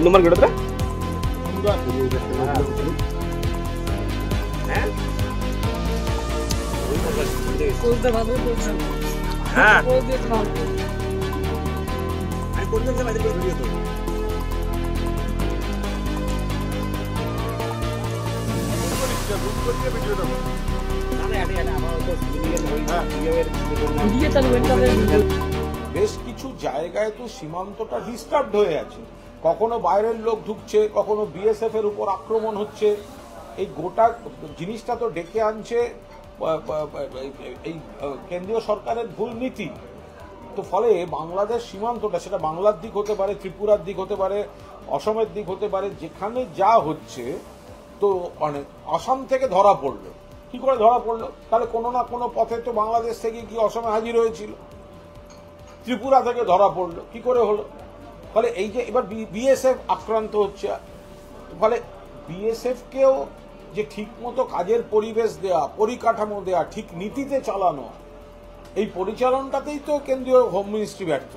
নম্বর gate হ্যাঁ হ্যাঁ বেশ কিছু জায়গায় তো সীমান্তটা ডিস্টার্বড হয়ে আছে, কখনো বাইরের লোক ঢুকছে, কখনো বিএসএফ এর উপর আক্রমণ হচ্ছে। এই গোটা জিনিসটা তো ডেকে আনছে এই কেন্দ্রীয় সরকারের ভুল নীতি। তো ফলে বাংলাদেশ সীমান্তটা, সেটা বাংলার দিক হতে পারে, ত্রিপুরার দিক হতে পারে, অসমের দিক হতে পারে, যেখানে যা হচ্ছে, তো মানে আসাম থেকে ধরা পড়লো। কি করে ধরা পড়লো? তাহলে কোনো না কোনো পথে তো বাংলাদেশ থেকে কি অসমে হাজির হয়েছিল, ত্রিপুরা থেকে ধরা পড়লো, কি করে হলো? ফলে এই যে এবার বিএসএফ আক্রান্ত হচ্ছে, ফলে বিএসএফ কেও যে ঠিক মতো কাজের পরিবেশ দেয়া, পরিকাঠামো দেয়া, ঠিক নীতিতে চালানো, এই পরিচালনটাতেই তো কেন্দ্রীয় হোম মিনিস্ট্রি ব্যর্থ।